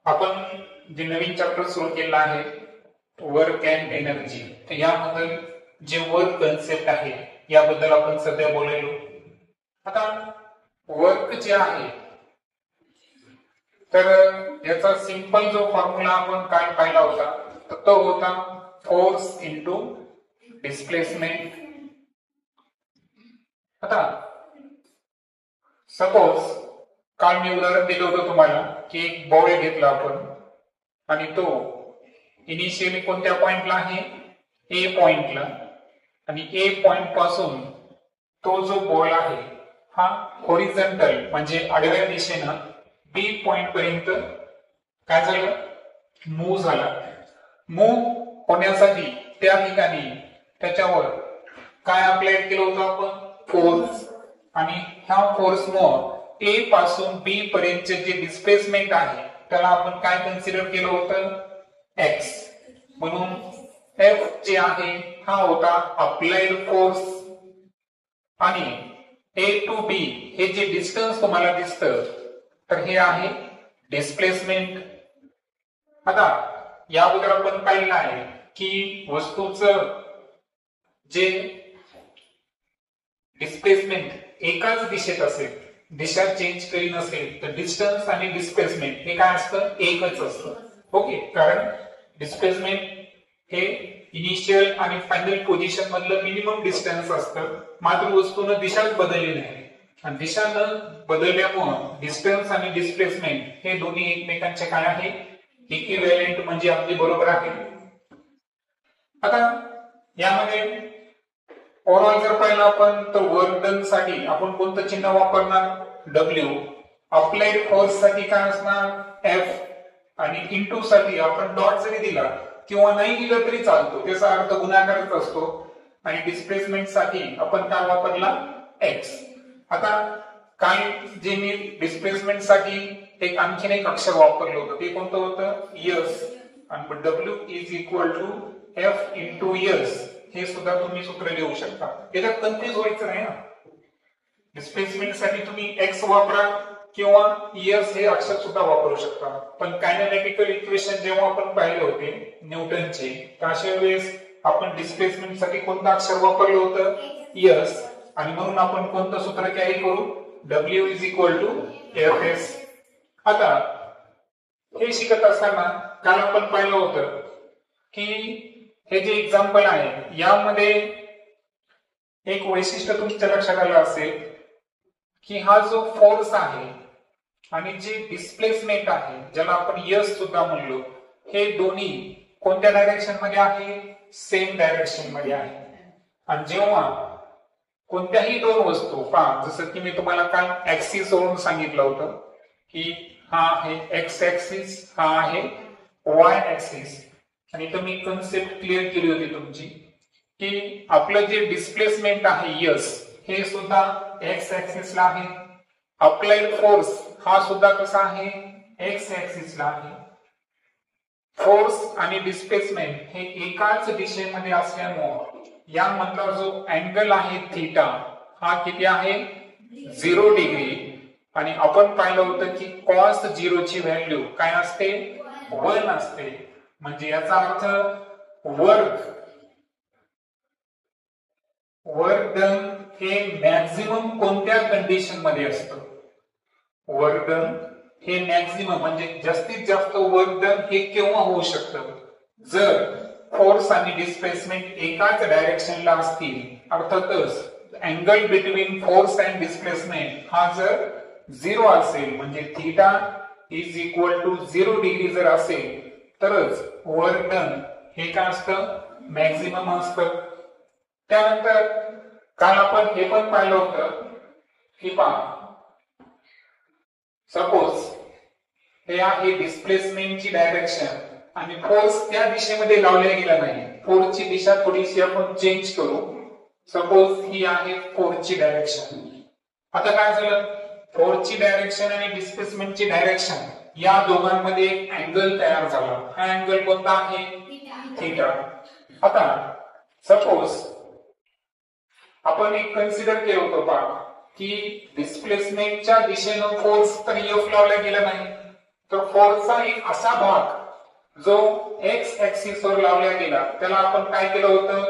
आपण जे नवीन चॅप्टर सुरू केलं आहे वर्क अँड एनर्जी, तर यामध्ये जे वर्क कन्सेप्ट आहे याबद्दल आपण सध्या बोललो. आता वर्क जे आहे तर याचा सिंपल जो फॉर्म्युला आपण काय पाहिला होता तर तो होता फोर्स इनटू डिस्प्लेसमेंट. आता सपोज काल मी उदाहरण दिलं होतं तुम्हाला की एक बॉल घेतला आपण आणि तो इनिशियली कोणत्या पॉइंटला आहे ए पॉइंटला, आणि ए पॉइंट पासून तो जो बॉल आहे हा हॉरिझॉन्टल म्हणजे आडव्या दिशेनं बी पॉइंट पर्यंत काय झालं मूव्ह झाला. मूव्ह होण्यासाठी त्या ठिकाणी त्याच्यावर काय अप्लाय केलं होतं आपण फोर्स, आणि ह्या फोर्समुळे ए पासून बी पर्यंतचे जे डिस्प्लेसमेंट आहे त्याला आपण काय कन्सिडर केलं होतं एक्स. म्हणून एफ जे आहे हा होता अप्लाइड फोर्स, आणि ए टू बी हे जे डिस्टन्स तुम्हाला दिसतं तर हे आहे डिस्प्लेसमेंट. आता या अगोदर आपण पाहिलं आहे की वस्तूचं जे डिस्प्लेसमेंट एकाच दिशेत असेल, दिशा चेंज केली नसेल तर डिस्टन्स आणि डिस्प्लेसमेंट हे काय असतं एकच असतं. ओके, कारण डिस्प्लेसमेंट हे इनिशियल आणि फायनल पोझिशन मधलं मिनिमम डिस्टन्स असतं, मात्र वस्तूनं दिशाच बदलली नाही, आणि दिशा न बदलल्यामुळे डिस्टन्स आणि डिस्प्लेसमेंट हे दोन्ही एकमेकांचे काय आहे इक्विव्हॅलेंट म्हणजे अगदी बरोबर आहे. आता यामध्ये ओव्हरऑल जर पाहिलं आपण तर वर्क डन साठी आपण कोणतं चिन्ह वापरणार डब्ल्यू, अप्लाइड फोर्स साठी काय असणार एफ, आणि इंटू साठी आपण डॉट जरी दिला किंवा नाही दिलं तरी चालतो, त्याचा अर्थ गुणाकारच असतो, आणि डिस्प्लेसमेंट साठी आपण काय वापरला एक्स. आता काय जे मी डिस्प्लेसमेंट साठी एक आणखीन एक अक्षर वापरलं होतं ते कोणतं होतं यस, आणि W is equal to F into S हे सुद्धा तुम्ही सूत्र लिहू शकता. याच्यात कन्फ्युज व्हायचं नाही ना. डिस्प्लेसमेंट साठी तुम्ही एक्स वापरा किंवा यस हे अक्षर सुद्धा वापरू शकता, पण कायनेमॅटिकल इक्वेशन जेव्हा आपण पाहिले होते न्यूटनचे तर अशा वेळेस आपण डिस्प्लेसमेंट साठी कोणतं अक्षर वापरलं होतं यस, आणि म्हणून आपण कोणतं सूत्र कॅरी करू W is equal to F S. आता हे शिकत असताना काल आपण पाहिलं होतं की हे जे एक्झाम्पल आहे यामध्ये एक वैशिष्ट्य तुमच्या लक्षात आलं असेल की हा जो फोर्स आहे आणि जे डिस्प्लेसमेंट आहे ज्याला आपण यस सुद्धा म्हणलो हे दोन्ही कोणत्या डायरेक्शन मध्ये आहे सेम डायरेक्शन मध्ये आहे. आणि जेव्हा कोणत्याही दोन वस्तू पहा, जसं की मी तुम्हाला काल ऍक्सिस वरून सांगितलं होतं की हा आहे एक्स ऍक्सिस, हा आहे वाय ऍक्सिस, आणि तुम्ही कन्सेप्ट क्लिअर केली होती तुमची की आपलं जे डिस्प्लेसमेंट आहे यस हे सुद्धा एक्स ऍक्सिसला आहे, अप्लाइड फोर्स हा सुद्धा कसा आहे एक्स ऍक्सिसला आहे. फोर्स आणि डिस्प्लेसमेंट हे एकाच दिशेमध्ये असल्यामुळे यामधला जो अँगल आहे थीटा हा किती आहे 0 डिग्री, आणि आपण पाहिलं होतं की कॉस 0 ची व्हॅल्यू काय असते 1 असते. म्हणजे याचा अर्थ वर्क डन हे मॅक्झिमम कोणत्या कंडिशन मध्ये असतं, वर्क डन हे मॅक्झिमम म्हणजे जास्तीत जास्त वर्क डन हे केव्हा होऊ शकतं जर फोर्स आणि डिस्प्लेसमेंट एकाच डायरेक्शनला असतील. अर्थातच angle between force and displacement हा जर 0 असेल म्हणजे theta is equal to 0 degree जर असेल तरच वर्क डन हे काय असतं मॅक्झिमम असतं. त्यानंतर काल आपण हे पण पाहिलं होतं की पहा सपोज हे आहे डिस्प्लेसमेंटची डायरेक्शन आणि फोर्स त्या दिशेमध्ये लावला गेला नाही, फोर्सची दिशा थोडीशी आपण चेंज करू. सपोज ही आहे फोर्सची डायरेक्शन. आता काय झालं फोर्सची डायरेक्शन आणि डिस्प्लेसमेंटची डायरेक्शन या दोघांमध्ये एक अँगल तयार झाला. हा अँगल कोणता आहे थीटा. आता सपोज आपण एक कन्सिडर केलं होतं पहा की डिस्प्लेसमेंटच्या दिशेनं फोर्स तर एफ लावला गेला नाही, तर फोर्सचा एक असा भाग जो एक्स ऍक्सिस वर लावला गेला त्याला आपण काय केलं होतं,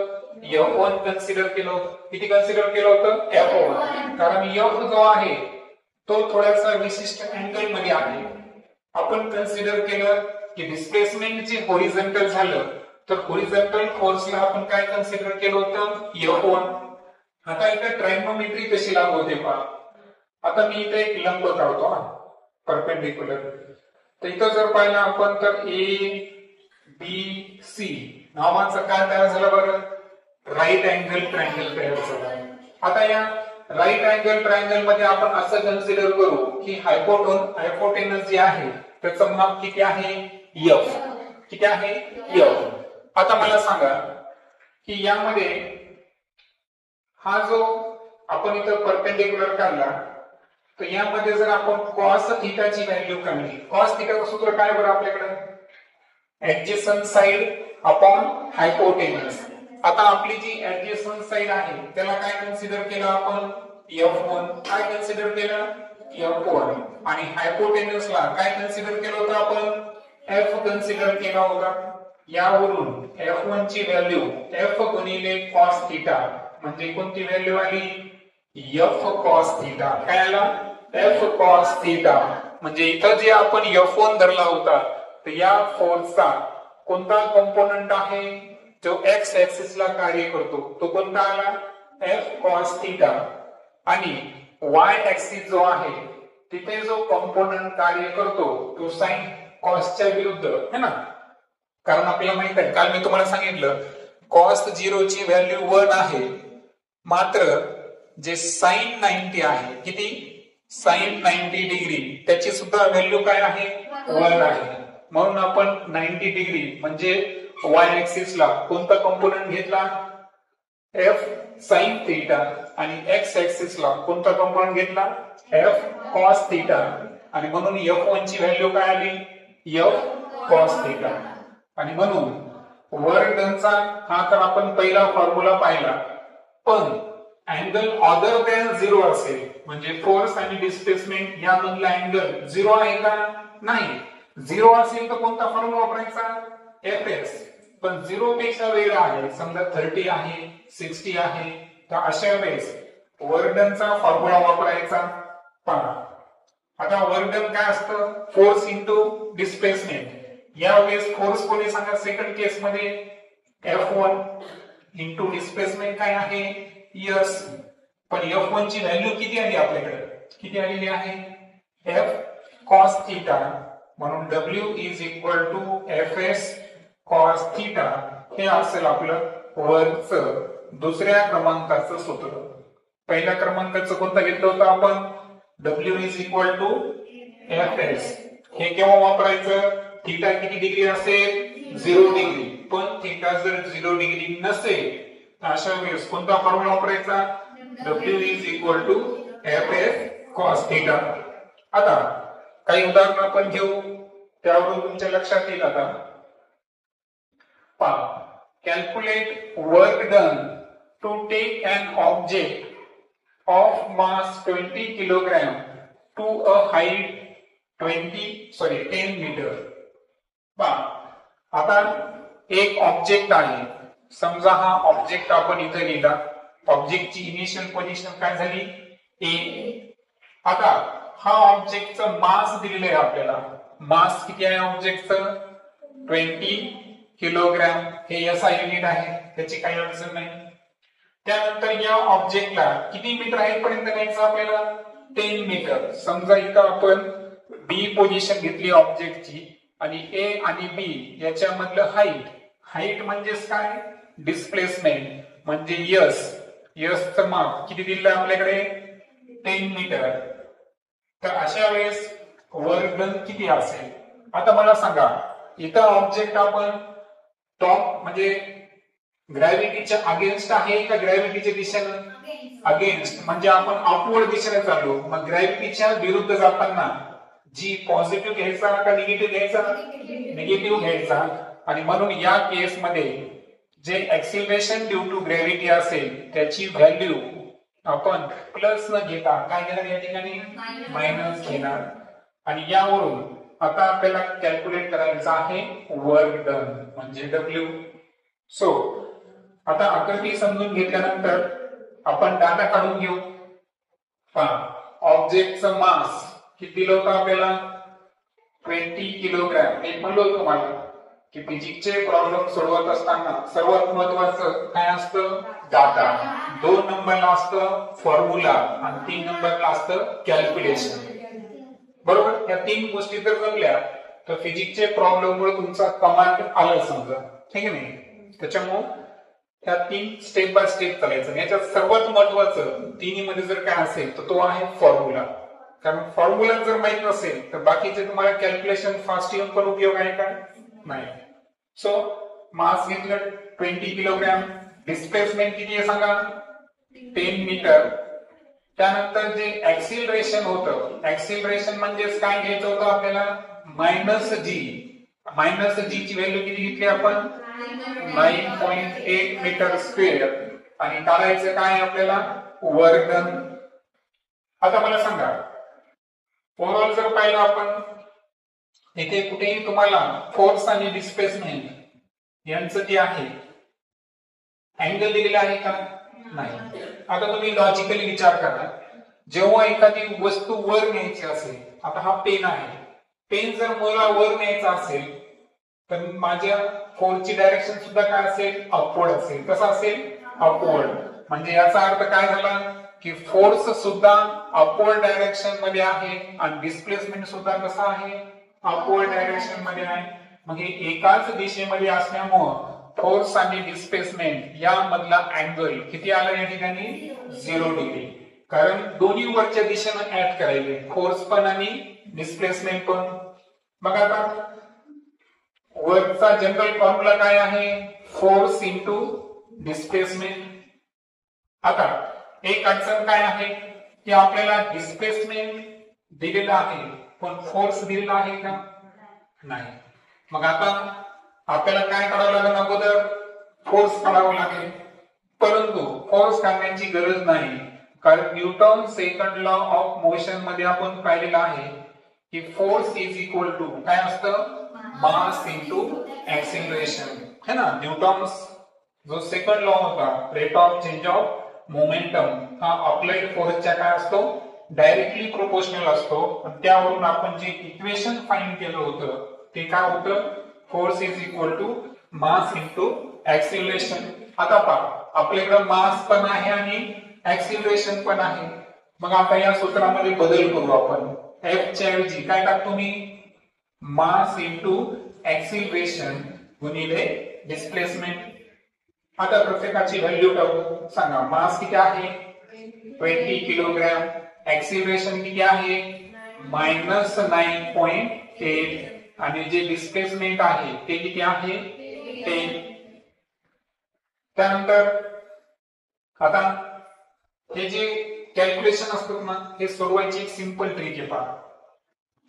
F1 कन्सिडर केलं होतं. किती कन्सिडर केलं होतं, F1. कारण F जो आहे तो थोडासा विशिष्ट अँगल मध्ये आहे. आपण कन्सिडर केलं की डिस्प्लेसमेंट जे हॉरिझॉन्टल झालं तर हॉरिझॉन्टल फोर्सला आपण काय कन्सिडर केलं होतं, F1. आता इथे ट्रायगोनोमेट्री कशी लागू होते पहा. आता मी इथे एक लंब काढतो परपेंडिक्युलर. तर इथं जर पाहिलं आपण तर ABC नावाचं काय तयार झालं बरं, राईट अँगल ट्रायंगल तयार झाला. आता या राईट अँगल ट्रायंगल मध्ये आपण असं कन्सिडर करू की हायपोटेनस जे आहे त्याचं माप किती आहे, F. किती आहे, F. आता मला सांगा की यामध्ये हा जो आपण इथं परपेंडिक्युलर काढला तर यामध्ये जर आपण कॉस थीटाची व्हॅल्यू काढली, कॉस थीटाचं सूत्र काय बरं आपल्याकडे, ऍडजसंट साइड अपॉन हायपोटेनस. आता आपली जी ऍडजसंट साइड आहे त्याला काय कन्सिडर केलं आपण, F1. काय कन्सिडर केलं, F1. आणि हायपोटेनसला काय कन्सिडर केलं होतं आपण, F कन्सिडर केला होता. यावरून F1 ची व्हॅल्यू F गुणिले cos थीटा म्हणजे कोणती व्हॅल्यू आली, F cos थीटा. काय आला, F cos थीटा. म्हणजे इथं जे आपण F1 धरला होता तर या फोर्सचा कोणता कंपोनंट आहे जो एक्स ऍक्सिस ला कार्य करतो तो कोणता आला, F cos थीटा. आणि y ऍक्सिस जो आहे तिथे जो कंपोनंट कार्य करतो तो साइन कॉसच्या विरुद्ध है ना. कारण आपल्याला माहित आहे, काल मी तुम्हाला सांगितलं cos 0 ची व्हॅल्यू 1 आहे, मात्र जे साइन 90 आहे, किती, साइन 90 डिग्री त्याची सुद्धा व्हॅल्यू काय आहे, 1 आहे. म्हणून आपण 90 डिग्री म्हणजे y ऍक्सिस ला कोणता कंपोनंट घेतला, F sin थीटा. आणि x ऍक्सिस ला कोणता कंपोनंट घेतला, F cos थीटा. आणि म्हणून F1 ची व्हॅल्यू काय आली, F cos थीटा. आणि म्हणून वर्क डनचा हा तर आपण पहिला फॉर्म्युला पाहिला. पण अँगल अदर दॅन 0 असेल म्हणजे फोर्स आणि डिस्प्लेसमेंट यामधला अँगल 0 आहे का, नाही. 0 असेल तर कोणता फॉर्म्युला वापरायचा, Fs. पण 0 पेक्षा वेगळा आहे, समजा 30 आहे, 60 आहे, तर अशा वेळेस वर्क डनचा फॉर्म्युला वापरायचा. पहा आता वर्क डन काय असतं, फोर्स इंटू डिस्प्लेसमेंट. यावेळेस फोर्स कोणी सांगा, सेकंड केस मध्ये F1 इंटू डिस्प्लेसमेंट काय आहे, S. पण F1 ची व्हॅल्यू किती आली आपल्याकडे, किती आलेली आहे, F cos थीटा. म्हणून W is equal to Fs cos theta. हे असेल आपलं वर्कचं दुसऱ्या क्रमांकाचं सूत्र. पहिल्या क्रमांकाचं कोणतं घेतलं होतं आपण, W is equal to Fs. हे केव्हा वापरायचं, थीटा किती डिग्री असेल, 0 डिग्री. पण थीटा जर 0 डिग्री नसेल तर अशा वेळेस कोणता फॉर्म्युला वापरायचा, W is equal to Fs cos theta. आता काही उदाहरण आपण घेऊ त्यावरून तुमच्या लक्षात येईल. आता पहा, calculate work done to take an object of mass 20 kilogram to a height 10 metre. पहा आता एक ऑब्जेक्ट आहे, समजा हा ऑब्जेक्ट आपण इथे लिहिला. ऑब्जेक्टची इनिशियल पोझिशन काय झाली, A. आता हा ऑब्जेक्टचं मास दिलेलं आहे आपल्याला. मास किती आहे ऑब्जेक्टचं, 20 किलोग्राम. हे SI युनिट आहे, त्याची काही अडचण नाही. त्यानंतर या ऑब्जेक्टला किती मीटर हाईट पर्यंत न्यायचं आपल्याला, 10 मीटर. समजा इथं आपण B पोझिशन घेतली ऑब्जेक्टची आणि A आणि B याच्यामधलं हाईट म्हणजेच काय, डिस्प्लेसमेंट म्हणजे S चं माप किती दिलं आपल्याकडे, 10 मीटर. तर अशा वेळेस वर्क डन किती असेल. आता मला सांगा, इथं ऑब्जेक्ट आपण टॉप म्हणजे ग्रॅव्हिटीच्या अगेन्स्ट आहे का ग्रॅव्हिटीच्या दिशेनं, अगेन्स्ट म्हणजे आपण अपवर्ड दिशेने चाललो. मग ग्रॅव्हिटीच्या विरुद्ध जाताना जी पॉझिटिव्ह घ्यायचा का निगेटिव्ह घ्यायचा, निगेटिव्ह घ्यायचा. आणि म्हणून या केस मध्ये जे एक्सिलरेशन ड्यू टू ग्रॅव्हिटी असेल त्याची व्हॅल्यू आपण प्लस न घेता काय घेणार, या ठिकाणी मायनस घेणार. आणि यावरून आता आपल्याला कॅल्क्युलेट करायचं आहे वर्क डन म्हणजे W. सो आता आकृती समजून घेतल्यानंतर आपण डाटा काढून घेऊ. ऑब्जेक्टचं मास किती दिलं होतं आपल्याला 20 किलोग्रॅम. मी म्हणलो तुम्हाला की फिजिक्सचे प्रॉब्लेम सोडवत असताना सर्वात महत्वाचं काय असतं डाटा. 2 नंबरला असतं फॉर्म्युला आणि 3 नंबरला असतं कॅल्क्युलेशन. बरोबर, या 3 गोष्टी जर जमल्या तर फिजिक्सचे प्रॉब्लेम मुळे तुमचा कमांड आला समजा, ठीक आहे नाही. त्याच्यामुळे ह्या 3 स्टेप बाय स्टेप चालायचं. याच्यात सर्वात महत्वाचं तिन्ही मध्ये जर काय असेल तर तो आहे फॉर्म्युला. कारण फॉर्म्युला जर माहित नसेल तर बाकीचे तुम्हाला कॅल्क्युलेशन फास्ट येऊन पण उपयोग आहे का नाही. सो मास घेतलं 20 किलोग्रॅम. डिस्प्लेसमेंट किती आहे सांगा 10 मीटर. त्यानंतर जे ऍक्सिलरेशन होतं, ऍक्सिलरेशन म्हणजेच काय घ्यायचं होतं आपल्याला मायनस जी. मायनस जी ची व्हॅल्यू किती घेतली आपण 9.8 मीटर स्क्वेअर. आणि काढायचं काय आपल्याला वर्क डन. आता मला सांगा ओव्हरऑल जर पाहिलं आपण इथे कुठेही तुम्हाला फोर्स आणि डिस्प्लेसमेंट यांचं जे आहे अँगल दिलेला आहे का नाही. आता तुम्ही लॉजिकली विचार करा, जेव्हा एखादी वस्तू वर न्यायची असेल, आता हा पेन आहे, पेन जर मला वर न्यायचा असेल तर माझ्या फोर्सची डायरेक्शन सुद्धा काय असेल अपवर्ड असेल. कसं असेल अपवर्ड. म्हणजे याचा अर्थ काय झाला की फोर्स सुद्धा अपवर्ड डायरेक्शन मध्ये आहे आणि डिस्प्लेसमेंट सुद्धा कसा आहे अपवर्ड डायरेक्शन मध्ये आहे. मग हे एकाच दिशेमध्ये असल्यामुळे फोर्स आणि डिस्प्लेसमेंट या मधला अँगल किती आला या ठिकाणी 0 डिग्री. कारण दोन्ही वरच्या दिशेने ऍड करायचे, फोर्स पण आणि डिस्प्लेसमेंट पण. मग आता वर्कचा जनरल फॉर्म्युला काय आहे फोर्स इंटू डिस्प्लेसमेंट. आता एक अडचण काय आहे की आपल्याला डिस्प्लेसमेंट दिलेला आहे पण फोर्स दिलेला आहे का नाही. मग आता आपल्याला काय करावं लागेल अगोदर फोर्स काढावं लागेल. परंतु फोर्स काढण्याची गरज नाही, कारण Newton second law of motion मध्ये आपण पाहिलेलं आहे की फोर्स इज इक्वल टू काय असतं मास इंटू ऍक्सिलरेशन है ना. न्यूटन्स जो सेकंड लॉ होता rate of change of momentum हा अप्लाइड फोर्सच्या काय असतो डायरेक्टली प्रोपोर्शनल असतो. त्यावरून आपण जे इक्वेशन फाइंड केलं होतं ते काय होतं force is equal to mass into acceleration. आता पहा आपल्याकडे मास पण आहे आणि ऍक्सिलरेशन पण आहे. मग आता या सूत्रामध्ये बदल करू आपण. F च्या ऐवजी काय टाकतो मी मास इंटू ऍक्सिलरेशन गुणिले डिस्प्लेसमेंट. आता प्रत्येकाची व्हॅल्यू टाकू. सांगा मास किती आहे 20 किलोग्रॅम. ऍक्सिलरेशन किती आहे -9.8 आणि जे डिस्प्लेसमेंट आहे ते किती आहे 10. त्यानंतर आता हे जे कॅल्क्युलेशन असतात ना हे सोडवायची एक सिंपल ट्रिक आहे. पहा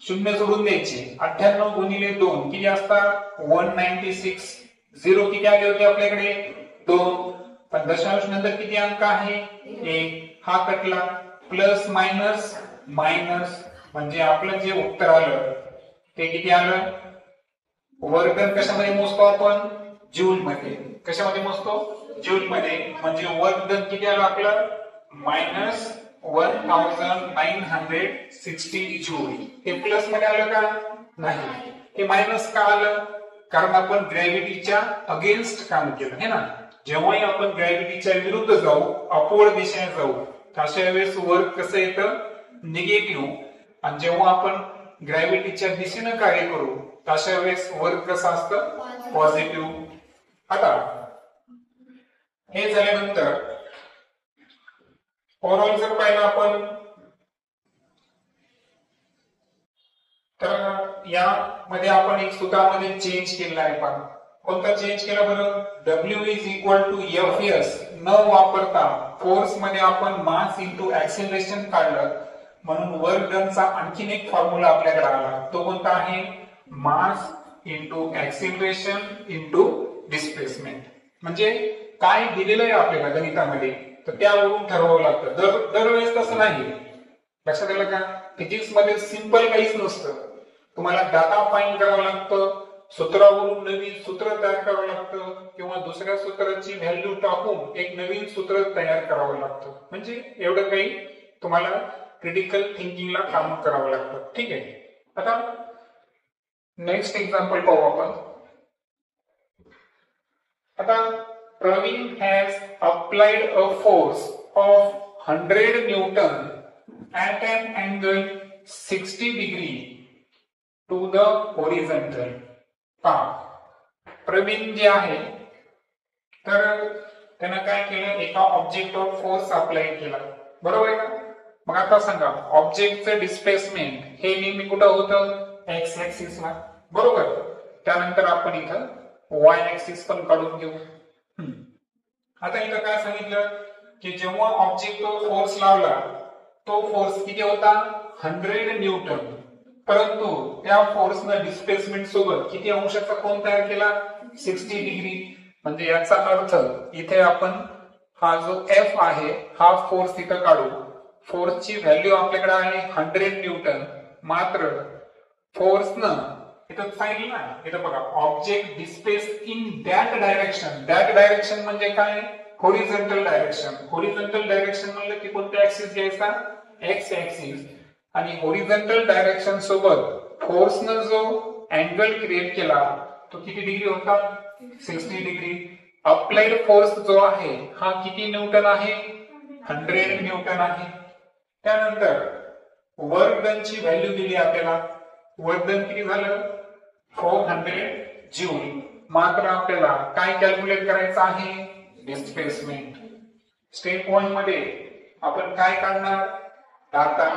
शून्य सोडून द्यायचे. 98 गुणिले 2 किती असतात 196. 0 किती आले होते आपल्याकडे 2. पण दशांश नंतर किती अंक आहे 1. हा कटला प्लस मायनस मायनस म्हणजे आपलं जे उत्तर आलं ते किती आलं. वर्क डन कशामध्ये मोजतो आपण जूल मध्ये. कशामध्ये मोजतो जूल मध्ये. म्हणजे वर्क डन किती आलं आपलं -1960 जूल. हे प्लस मध्ये आलं का नाही. हे मायनस का आलं कारण आपण ग्रॅव्हिटीच्या अगेन्स्ट काम केलं है ना. जेव्हाही आपण ग्रॅव्हिटीच्या विरुद्ध जाऊ अपवर्ड दिशेने जाऊ अशा वेळेस वर्क कसं येतं निगेटिव्ह. आणि जेव्हा आपण ग्रॅव्हिटीच्या दिशेने कार्य करू अशा वेळेस वर्क कसं असतं पॉझिटिव्ह. आता हे झाल्यानंतर ओव्हरऑल जर पाहिलं आपण तर यामध्ये आपण एक सूत्रामध्ये चेंज केलेला आहे. पण कोणता चेंज केला बरं W is equal to Fs न वापरता फोर्स मध्ये आपण मास इंटू ऍक्सिलरेशन काढलं म्हणून वर्क डनचा आणखीन एक फॉर्म्युला आपल्याकडे आला. तो कोणता आहे मास इंटू ऍक्सिलरेशन इंटू डिस्प्लेसमेंट. म्हणजे काय दिलेलं आहे आपल्याला गणितामध्ये तर त्यावरून ठरवावं लागतं. दरवेळेस तसं नाही. लक्षात आलं का फिजिक्स मध्ये सिंपल काहीच नसतं. तुम्हाला डाटा फाइंड करावं लागतं, सूत्रावरून नवीन सूत्र तयार करावं लागतं किंवा दुसऱ्या सूत्राची व्हॅल्यू टाकून एक नवीन सूत्र तयार करावं लागतं. म्हणजे एवढं काही तुम्हाला क्रिटिकल थिंकिंगला काम करावं लागतं. ठीक आहे. आता नेक्स्ट एक्झाम्पल पाहू आपण. आता Praveen has applied a force of 100 newton at an angle 60 degree to the horizontal. Praveen जे आहे तर त्यानं काय केलं, एका ऑब्जेक्टवर फोर्स अप्लाय केला, बरोबर आहे का. मग आता सांगा, ऑब्जेक्टचं डिस्प्लेसमेंट हे नेहमी कुठं होतं, एक्स ऍक्सिसला, बरोबर. त्यानंतर आपण इथं वाय ऍक्सिस पण काढून घेऊ. आता इथं काय सांगितलं की जेव्हा ऑब्जेक्टवर फोर्स लावला तो फोर्स किती होता, 100 न्यूटन. परंतु त्या फोर्सनं डिस्प्लेसमेंट सोबत किती अंशाचा कोन तयार केला, 60 डिग्री. म्हणजे याचा अर्थ इथे आपण हा जो एफ आहे हा फोर्स इथं काढू. फोर्सची व्हॅल्यू आपल्याकडे आहे 100 न्यूटन. मात्र फोर्सनं इथं सांगितलं ना, इथं बघा, object displace in that direction. That direction म्हणजे काय, होरिझॉन्टल डायरेक्शन. होरिझॉन्टल डायरेक्शन म्हणलं की कोणता ऍक्सिस घ्यायचा, एक्स ऍक्सिस. आणि होरिझॉन्टल डायरेक्शन सोबत फोर्सनं जो अँगल क्रिएट केला तो किती डिग्री होता, 60 डिग्री. अप्लाइड फोर्स जो आहे हा किती न्यूटन आहे, 100 न्यूटन आहे. त्यानंतर वर्क डनची व्हॅल्यू दिली आपल्याला. वर्क डन किती झालं, 400 जूल. मात्र आपल्याला काय कॅल्क्युलेट करायचं आहे, डिस्प्लेसमेंट. स्टेप 1 मध्ये आपण काय काढणार, डाटा.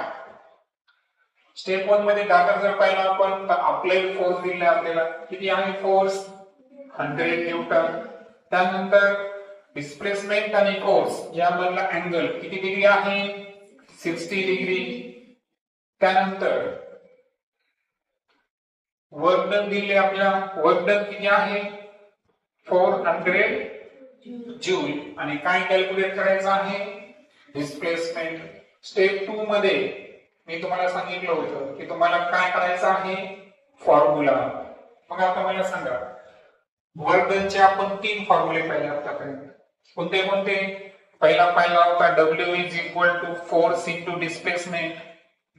स्टेप 1 मध्ये डाटा जर पाहिला आपण तर अप्लाइड फोर्स दिला आपल्याला, किती आहे फोर्स, 100 न्यूटन. त्यानंतर डिस्प्लेसमेंट आणि फोर्स यामधला अँगल किती डिग्री आहे, 60 डिग्री. त्यानंतर वर्क डन दिले आपल्याला. वर्क डन किती आहे, 400 जूल. आणि काय कॅल्क्युलेट करायचं आहे, डिस्प्लेसमेंट. स्टेप 2 मध्ये मी तुम्हाला सांगितलं होतं की तुम्हाला काय करायचं आहे, फॉर्म्युला. मग आता मला सांगा, वर्क डनचे आपण 3 फॉर्म्युले पाहिले आतापर्यंत. कोणते कोणते, पहिला पाहिला होता W is equal to force into displacement.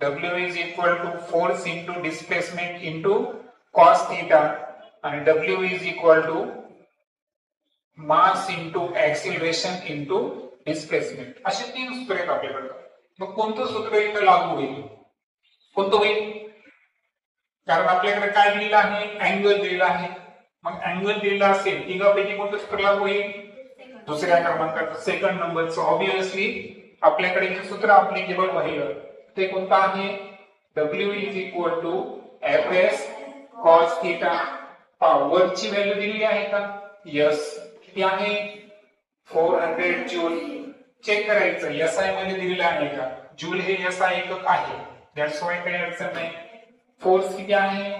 W is equal to force into displacement into cos theta. आणि W is equal to mass into acceleration into displacement. असे 3 सूत्र आहेत आपल्याकडे. मग कोणतं सूत्र इथं लागू होईल, कोणतं होईल, कारण आपल्याकडे काय दिलेलं आहे, अँगल दिलेला आहे. मग अँगल दिलेला असेल तिघापैकी कोणतं सूत्र लागू होईल, दुसऱ्या क्रमांकाचं, सेकंड नंबरचं. ऑब्विसली आपल्याकडे जे सूत्र अप्लिकेबल राहिलं ते कोणतं आहे, W is equal to Fs cos theta. वरची व्हॅल्यू दिलेली आहे का, यस. किती आहे, 400 जूल. चेक करायचं एसआय मध्ये दिलेलं आहे का, जूल हे एसआय एकक आहे, दॅट्स वाय काही अडचण नाही. फोर्स किती आहे,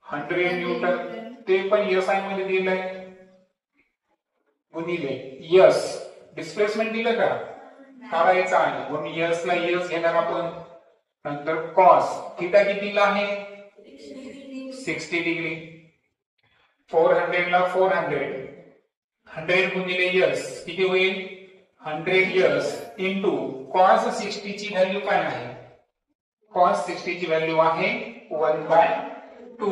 100 न्यूटन, ते पण एसआय मध्ये दिलेलं आहे. गुणिले यस, डिस्प्लेसमेंट दिलं का, काढायचं आहे, म्हणून यस ला यस घेणार आपण. नंतर कॉस थीटा कितीला आहे, 60 डिग्री. 400 ला 400, 100 गुणिले यस किती होईल, 100 यस इंटू कॉस 60 ची व्हॅल्यू काय आहे, कॉस 60 ची व्हॅल्यू आहे 1/2.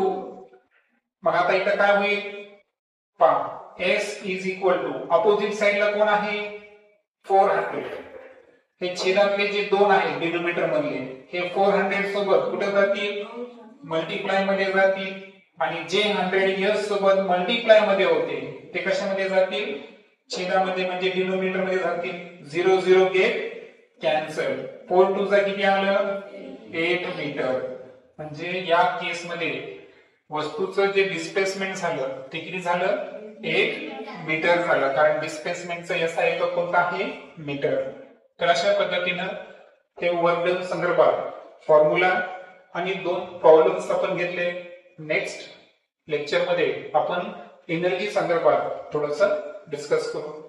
मग आता इथं काय होईल, पहा S is equal to opposite साइडला कोण आहे, 400. हे छेदातले जे 2 आहेत डिनोमिनेटर मधले हे 400 सोबत कुठे जातील, मल्टिप्लाय मध्ये जातील. आणि जे 100 यस सोबत मल्टिप्लाय मध्ये होते ते कशामध्ये जातील, छेदामध्ये म्हणजे डिनोमिनेटर मध्ये जातील. 0 0 गेट कॅन्सल. 4 2 चा किती आलं, 8 मीटर. म्हणजे या केस मध्ये वस्तूचं जे डिस्प्लेसमेंट झालं ते किती झालं, 8 मीटर झालं, कारण डिस्प्लेसमेंटचा याचा एकक कोणता आहे, मीटर. तर अशा पद्धतीनं ते वर्क डन संदर्भात फॉर्म्युला आणि 2 प्रॉब्लेम्स आपण घेतले. नेक्स्ट लेक्चर मध्ये आपण एनर्जी संदर्भात थोडंसं डिस्कस करू.